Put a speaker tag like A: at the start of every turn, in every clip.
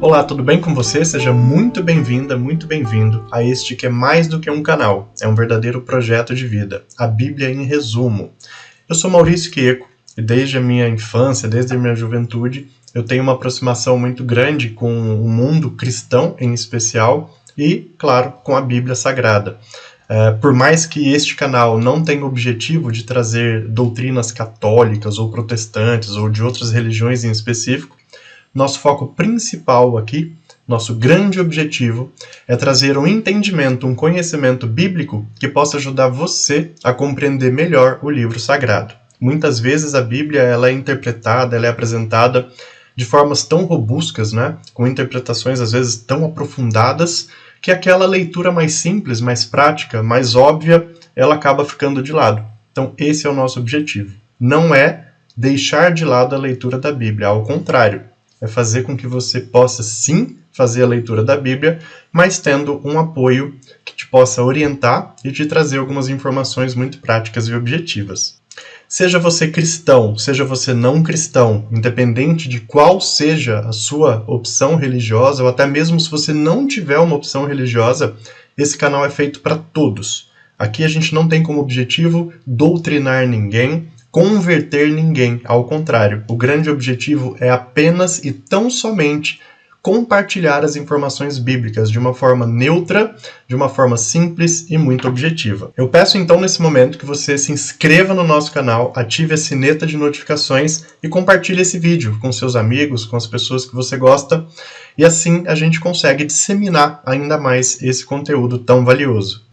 A: Olá, tudo bem com você? Seja muito bem-vinda, muito bem-vindo a este que é mais do que um canal, é um verdadeiro projeto de vida, a Bíblia em resumo. Eu sou Maurício Quieco e desde a minha infância, desde a minha juventude, eu tenho uma aproximação muito grande com o mundo cristão em especial e, claro, com a Bíblia Sagrada. Por mais que este canal não tenha o objetivo de trazer doutrinas católicas ou protestantes ou de outras religiões em específico, nosso foco principal aqui, nosso grande objetivo, é trazer um entendimento, um conhecimento bíblico que possa ajudar você a compreender melhor o livro sagrado. Muitas vezes a Bíblia ela é interpretada, ela é apresentada de formas tão robustas, né? Com interpretações às vezes tão aprofundadas, que aquela leitura mais simples, mais prática, mais óbvia, ela acaba ficando de lado. Então esse é o nosso objetivo. Não é deixar de lado a leitura da Bíblia, ao contrário. É fazer com que você possa sim fazer a leitura da Bíblia, mas tendo um apoio que te possa orientar e te trazer algumas informações muito práticas e objetivas. Seja você cristão, seja você não cristão, independente de qual seja a sua opção religiosa, ou até mesmo se você não tiver uma opção religiosa, esse canal é feito para todos. Aqui a gente não tem como objetivo doutrinar ninguém, converter ninguém, ao contrário. O grande objetivo é apenas e tão somente compartilhar as informações bíblicas de uma forma neutra, de uma forma simples e muito objetiva. Eu peço então nesse momento que você se inscreva no nosso canal, ative a sineta de notificações e compartilhe esse vídeo com seus amigos, com as pessoas que você gosta, e assim a gente consegue disseminar ainda mais esse conteúdo tão valioso.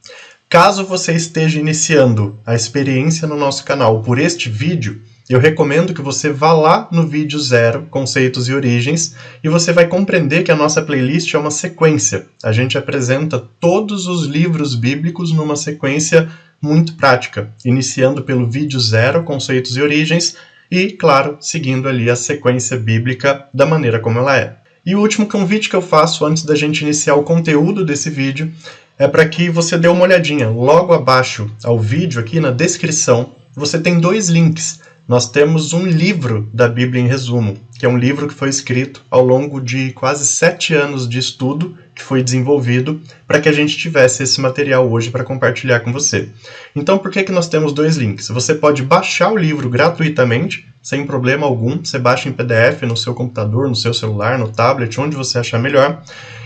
A: Caso você esteja iniciando a experiência no nosso canal por este vídeo, eu recomendo que você vá lá no vídeo 0, Conceitos e Origens, e você vai compreender que a nossa playlist é uma sequência. A gente apresenta todos os livros bíblicos numa sequência muito prática, iniciando pelo vídeo 0, Conceitos e Origens, e, claro, seguindo ali a sequência bíblica da maneira como ela é. E o último convite que eu faço antes da gente iniciar o conteúdo desse vídeo é para que você dê uma olhadinha. Logo abaixo ao vídeo, aqui na descrição, você tem 2 links. Nós temos um livro da Bíblia em resumo, que é um livro que foi escrito ao longo de quase 7 anos de estudo, que foi desenvolvido para que a gente tivesse esse material hoje para compartilhar com você. Então, por que nós temos 2 links? Você pode baixar o livro gratuitamente, sem problema algum. Você baixa em PDF no seu computador, no seu celular, no tablet, onde você achar melhor.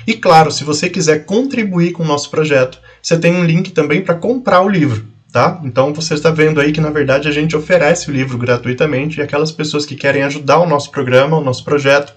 A: E claro, se você quiser contribuir com o nosso projeto, você tem um link também para comprar o livro. Tá? Então você está vendo aí que na verdade a gente oferece o livro gratuitamente e aquelas pessoas que querem ajudar o nosso programa, o nosso projeto,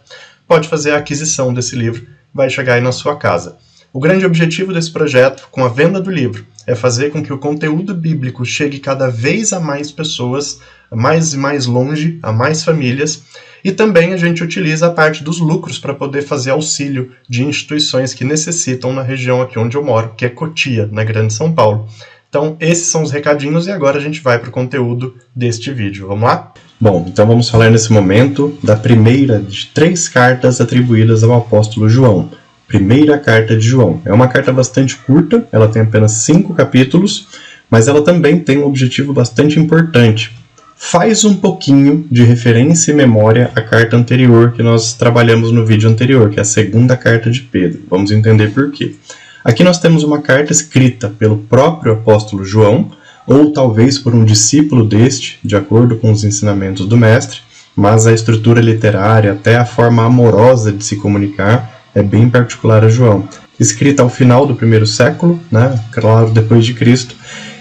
A: pode fazer a aquisição desse livro, vai chegar aí na sua casa. O grande objetivo desse projeto, com a venda do livro, é fazer com que o conteúdo bíblico chegue cada vez a mais pessoas, mais e mais longe, a mais famílias, e também a gente utiliza a parte dos lucros para poder fazer auxílio de instituições que necessitam na região aqui onde eu moro, que é Cotia, na Grande São Paulo. Então, esses são os recadinhos e agora a gente vai para o conteúdo deste vídeo. Vamos lá? Bom, então vamos falar nesse momento da primeira de 3 cartas atribuídas ao apóstolo João. Primeira carta de João. É uma carta bastante curta, ela tem apenas 5 capítulos, mas ela também tem um objetivo bastante importante. Faz um pouquinho de referência e memória à carta anterior que nós trabalhamos no vídeo anterior, que é a segunda carta de Pedro. Vamos entender por quê. Aqui nós temos uma carta escrita pelo próprio apóstolo João, ou talvez por um discípulo deste, de acordo com os ensinamentos do mestre, mas a estrutura literária, até a forma amorosa de se comunicar, é bem particular a João. Escrita ao final do 1º século, né, claro, depois de Cristo.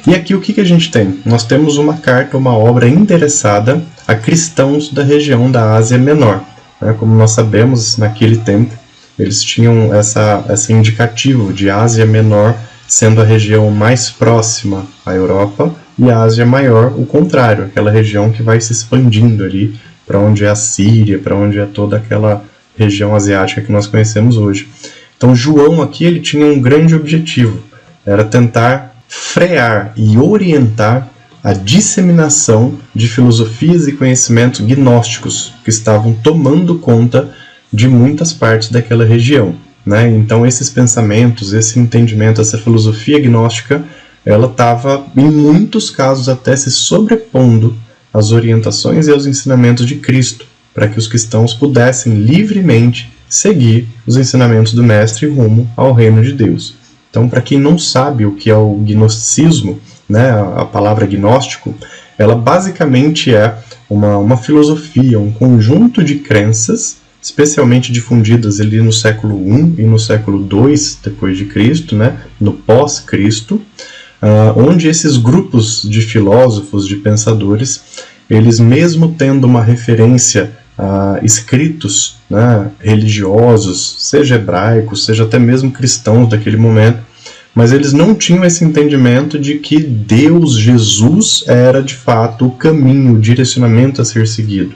A: E aqui o que a gente tem? Nós temos uma carta, uma obra endereçada a cristãos da região da Ásia Menor. Né, como nós sabemos, naquele tempo, eles tinham esse indicativo de Ásia Menor sendo a região mais próxima à Europa e a Ásia Maior o contrário, aquela região que vai se expandindo ali para onde é a Síria, para onde é toda aquela região asiática que nós conhecemos hoje. Então João aqui ele tinha um grande objetivo, era tentar frear e orientar a disseminação de filosofias e conhecimentos gnósticos que estavam tomando conta de muitas partes daquela região, né? Então esses pensamentos, esse entendimento, essa filosofia gnóstica, ela estava em muitos casos até se sobrepondo às orientações e aos ensinamentos de Cristo, para que os cristãos pudessem livremente seguir os ensinamentos do Mestre rumo ao reino de Deus. Então, para quem não sabe o que é o gnosticismo, né, a palavra gnóstico, ela basicamente é uma filosofia, um conjunto de crenças, especialmente difundidas ali no século I e no século II depois de Cristo, né, no pós-Cristo, onde esses grupos de filósofos, de pensadores, eles mesmo tendo uma referência a escritos, né, religiosos, seja hebraicos, seja até mesmo cristãos daquele momento, mas eles não tinham esse entendimento de que Deus, Jesus, era de fato o caminho, o direcionamento a ser seguido.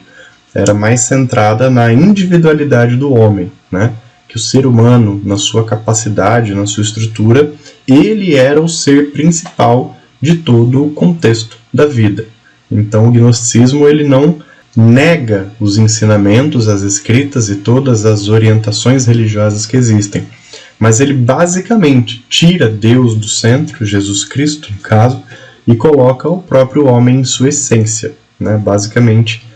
A: Era mais centrada na individualidade do homem, né? Que o ser humano, na sua capacidade, na sua estrutura, ele era o ser principal de todo o contexto da vida. Então o gnosticismo ele não nega os ensinamentos, as escritas e todas as orientações religiosas que existem, mas ele basicamente tira Deus do centro, Jesus Cristo no caso, e coloca o próprio homem em sua essência, né? Basicamente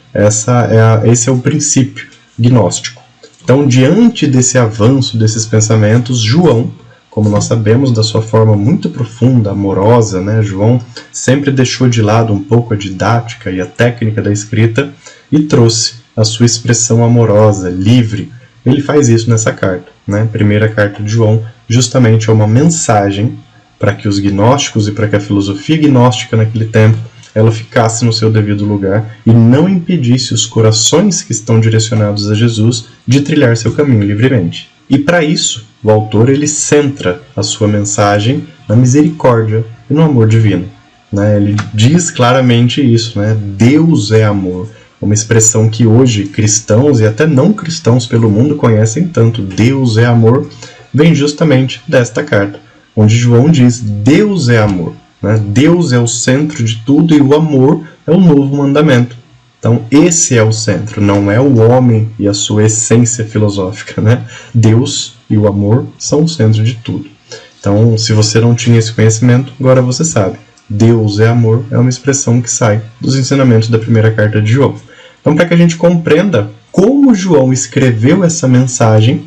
A: esse é o princípio gnóstico. Então, diante desse avanço desses pensamentos, João, como nós sabemos, da sua forma muito profunda, amorosa, né? João sempre deixou de lado um pouco a didática e a técnica da escrita e trouxe a sua expressão amorosa, livre. Ele faz isso nessa carta, né? Primeira carta de João, justamente é uma mensagem para que os gnósticos e para que a filosofia gnóstica naquele tempo ela ficasse no seu devido lugar e não impedisse os corações que estão direcionados a Jesus de trilhar seu caminho livremente. E para isso, o autor ele centra a sua mensagem na misericórdia e no amor divino, né? Ele diz claramente isso, né? Deus é amor. Uma expressão que hoje cristãos e até não cristãos pelo mundo conhecem tanto. Deus é amor, vem justamente desta carta, onde João diz Deus é amor. Né? Deus é o centro de tudo e o amor é o novo mandamento. Então esse é o centro, não é o homem e a sua essência filosófica, né? Deus e o amor são o centro de tudo. Então, se você não tinha esse conhecimento, agora você sabe. Deus é amor é uma expressão que sai dos ensinamentos da primeira carta de João. Então, para que a gente compreenda como João escreveu essa mensagem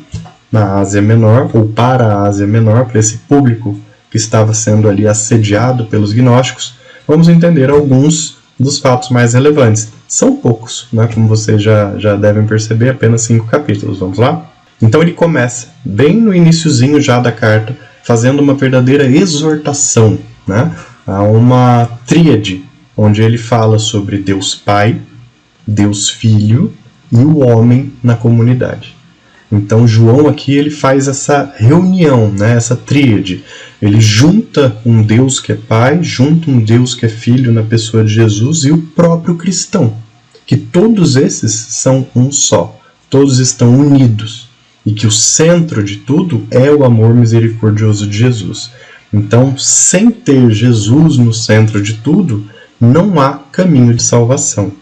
A: na Ásia Menor, ou para a Ásia Menor, para esse público que estava sendo ali assediado pelos gnósticos, vamos entender alguns dos fatos mais relevantes. São poucos, né? Como vocês já devem perceber, apenas 5 capítulos. Vamos lá? Então ele começa, bem no iniciozinho já da carta, fazendo uma verdadeira exortação, né? A uma tríade, onde ele fala sobre Deus Pai, Deus Filho e o homem na comunidade. Então João aqui ele faz essa reunião, né, essa tríade. Ele junta um Deus que é Pai, junta um Deus que é Filho na pessoa de Jesus e o próprio cristão. Que todos esses são um só, todos estão unidos. E que o centro de tudo é o amor misericordioso de Jesus. Então, sem ter Jesus no centro de tudo, não há caminho de salvação.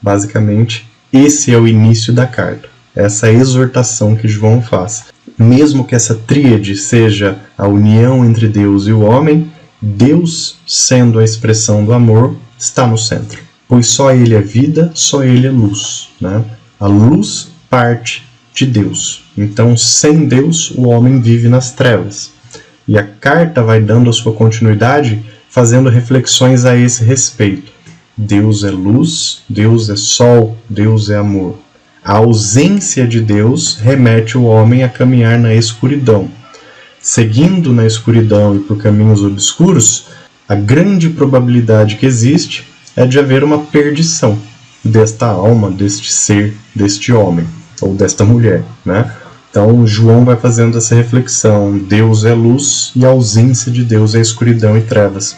A: Basicamente, esse é o início da carta. Essa exortação que João faz. Mesmo que essa tríade seja a união entre Deus e o homem, Deus, sendo a expressão do amor, está no centro. Pois só Ele é vida, só Ele é luz, né? A luz parte de Deus. Então, sem Deus, o homem vive nas trevas. E a carta vai dando a sua continuidade, fazendo reflexões a esse respeito. Deus é luz, Deus é sol, Deus é amor. A ausência de Deus remete o homem a caminhar na escuridão. Seguindo na escuridão e por caminhos obscuros, a grande probabilidade que existe é de haver uma perdição desta alma, deste ser, deste homem, ou desta mulher, né? Então, João vai fazendo essa reflexão. Deus é luz e a ausência de Deus é escuridão e trevas.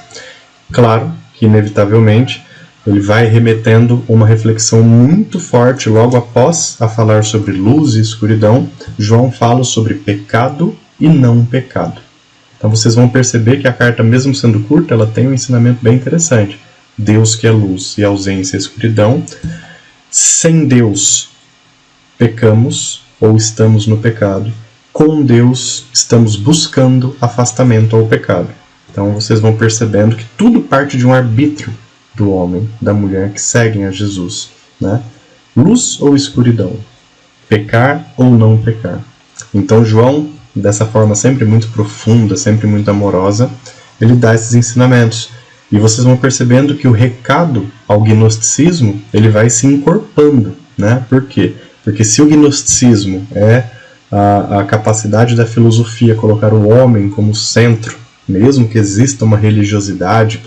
A: Claro que, inevitavelmente, ele vai remetendo uma reflexão muito forte logo após a falar sobre luz e escuridão. João fala sobre pecado e não pecado. Então vocês vão perceber que a carta, mesmo sendo curta, ela tem um ensinamento bem interessante. Deus que é luz e ausência é escuridão. Sem Deus, pecamos ou estamos no pecado. Com Deus, estamos buscando afastamento ao pecado. Então vocês vão percebendo que tudo parte de um arbítrio do homem, da mulher que seguem a Jesus, né? Luz ou escuridão? pecar ou não pecar. Então João, dessa forma sempre muito profunda, sempre muito amorosa, ele dá esses ensinamentos. E vocês vão percebendo que o recado ao gnosticismo, ele vai se encorpando, né? Por quê? Porque se o gnosticismo é a capacidade da filosofia colocar o homem como centro, mesmo que exista uma religiosidade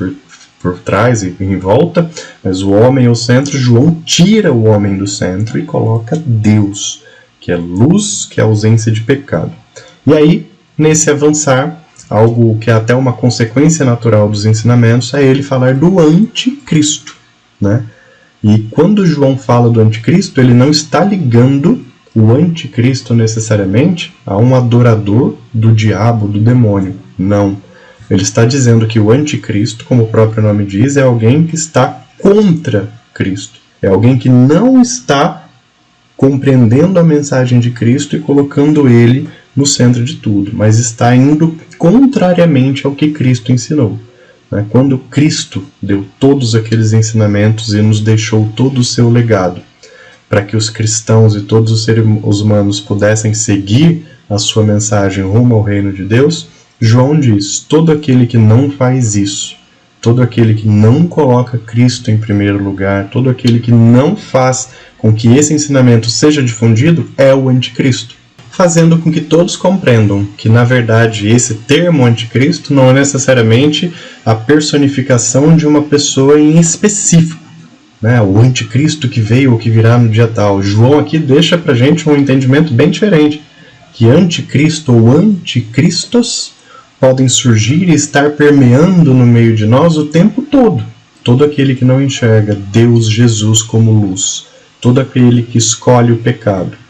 A: por trás e em volta, mas o homem é o centro, João tira o homem do centro e coloca Deus, que é luz, que é ausência de pecado. E aí, nesse avançar, algo que é até uma consequência natural dos ensinamentos, é ele falar do anticristo, né? E quando João fala do anticristo, ele não está ligando o anticristo necessariamente a um adorador do diabo, do demônio. Não. Ele está dizendo que o anticristo, como o próprio nome diz, é alguém que está contra Cristo. É alguém que não está compreendendo a mensagem de Cristo e colocando ele no centro de tudo, mas está indo contrariamente ao que Cristo ensinou. Quando Cristo deu todos aqueles ensinamentos e nos deixou todo o seu legado, para que os cristãos e todos os seres humanos pudessem seguir a sua mensagem rumo ao reino de Deus, João diz, todo aquele que não faz isso, todo aquele que não coloca Cristo em primeiro lugar, todo aquele que não faz com que esse ensinamento seja difundido, é o anticristo. Fazendo com que todos compreendam que, na verdade, esse termo anticristo não é necessariamente a personificação de uma pessoa em específico, né? O anticristo que veio ou que virá no dia tal. João aqui deixa pra gente um entendimento bem diferente, que anticristo ou anticristos podem surgir e estar permeando no meio de nós o tempo todo. Todo aquele que não enxerga Deus, Jesus como luz, todo aquele que escolhe o pecado,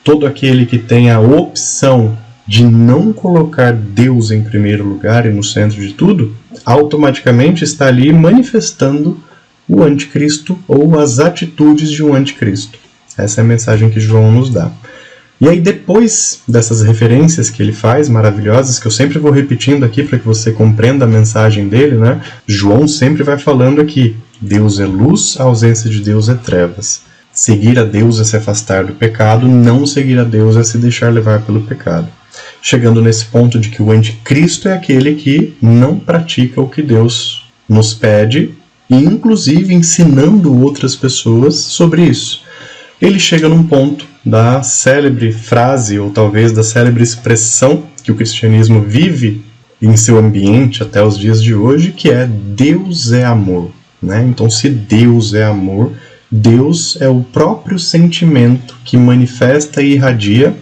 A: todo aquele que tem a opção de não colocar Deus em primeiro lugar e no centro de tudo, automaticamente está ali manifestando o anticristo ou as atitudes de um anticristo. Essa é a mensagem que João nos dá. E aí, depois dessas referências que ele faz, maravilhosas, que eu sempre vou repetindo aqui para que você compreenda a mensagem dele, né? João sempre vai falando aqui, Deus é luz, a ausência de Deus é trevas. Seguir a Deus é se afastar do pecado, não seguir a Deus é se deixar levar pelo pecado. Chegando nesse ponto de que o anticristo é aquele que não pratica o que Deus nos pede, e inclusive ensinando outras pessoas sobre isso. Ele chega num ponto da célebre frase, ou talvez da célebre expressão que o cristianismo vive em seu ambiente até os dias de hoje, que é Deus é amor, né? Então, se Deus é amor, Deus é o próprio sentimento que manifesta e irradia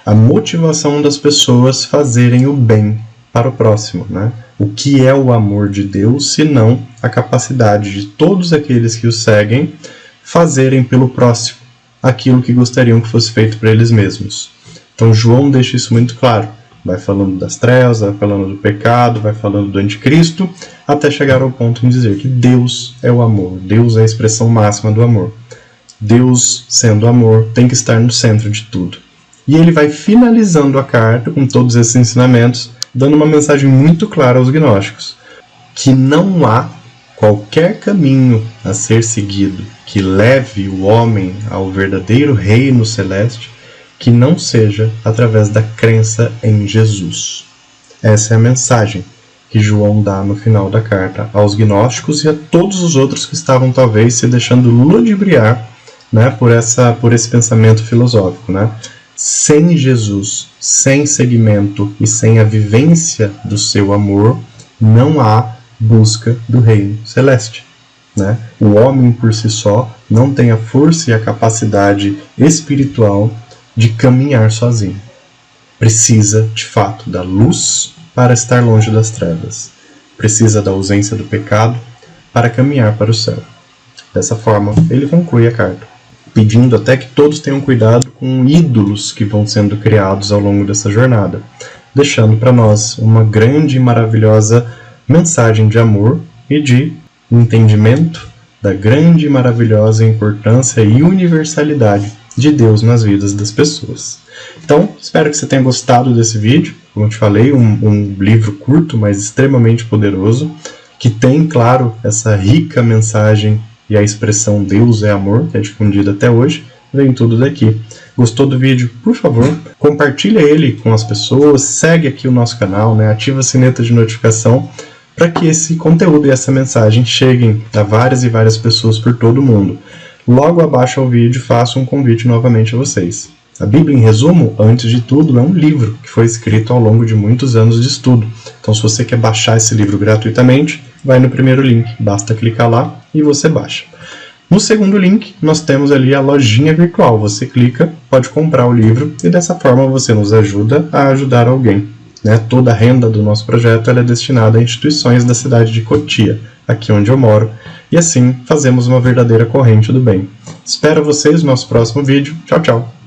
A: a motivação das pessoas fazerem o bem para o próximo, né? O que é o amor de Deus, senão a capacidade de todos aqueles que o seguem fazerem pelo próximo aquilo que gostariam que fosse feito para eles mesmos. Então João deixa isso muito claro. Vai falando das trevas, vai falando do pecado, vai falando do anticristo, até chegar ao ponto de dizer que Deus é o amor, Deus é a expressão máxima do amor. Deus, sendo amor, tem que estar no centro de tudo. E ele vai finalizando a carta com todos esses ensinamentos, dando uma mensagem muito clara aos gnósticos, que não há qualquer caminho a ser seguido que leve o homem ao verdadeiro reino celeste, que não seja através da crença em Jesus. Essa é a mensagem que João dá no final da carta aos gnósticos e a todos os outros que estavam talvez se deixando ludibriar, né, por esse pensamento filosófico, né? Sem Jesus, sem seguimento e sem a vivência do seu amor, não há busca do reino celeste, né? O homem por si só não tem a força e a capacidade espiritual de caminhar sozinho. Precisa, de fato, da luz para estar longe das trevas. Precisa da ausência do pecado para caminhar para o céu. Dessa forma, ele conclui a carta, pedindo até que todos tenham cuidado com ídolos que vão sendo criados ao longo dessa jornada, deixando para nós uma grande e maravilhosa mensagem de amor e de entendimento da grande e maravilhosa importância e universalidade de Deus nas vidas das pessoas. Então, espero que você tenha gostado desse vídeo. Como eu te falei, um livro curto, mas extremamente poderoso, que tem, claro, essa rica mensagem e a expressão Deus é amor, que é difundida até hoje, vem tudo daqui. Gostou do vídeo? Por favor, compartilha ele com as pessoas, segue aqui o nosso canal, né? Ativa a sineta de notificação para que esse conteúdo e essa mensagem cheguem a várias e várias pessoas por todo o mundo. Logo abaixo ao vídeo, faço um convite novamente a vocês. A Bíblia, em resumo, antes de tudo, é um livro que foi escrito ao longo de muitos anos de estudo. Então, se você quer baixar esse livro gratuitamente, vai no primeiro link, basta clicar lá e você baixa. No segundo link, nós temos ali a lojinha virtual. Você clica, pode comprar o livro e dessa forma você nos ajuda a ajudar alguém. Toda a renda do nosso projeto é destinada a instituições da cidade de Cotia, aqui onde eu moro, e assim fazemos uma verdadeira corrente do bem. Espero vocês no nosso próximo vídeo. Tchau, tchau!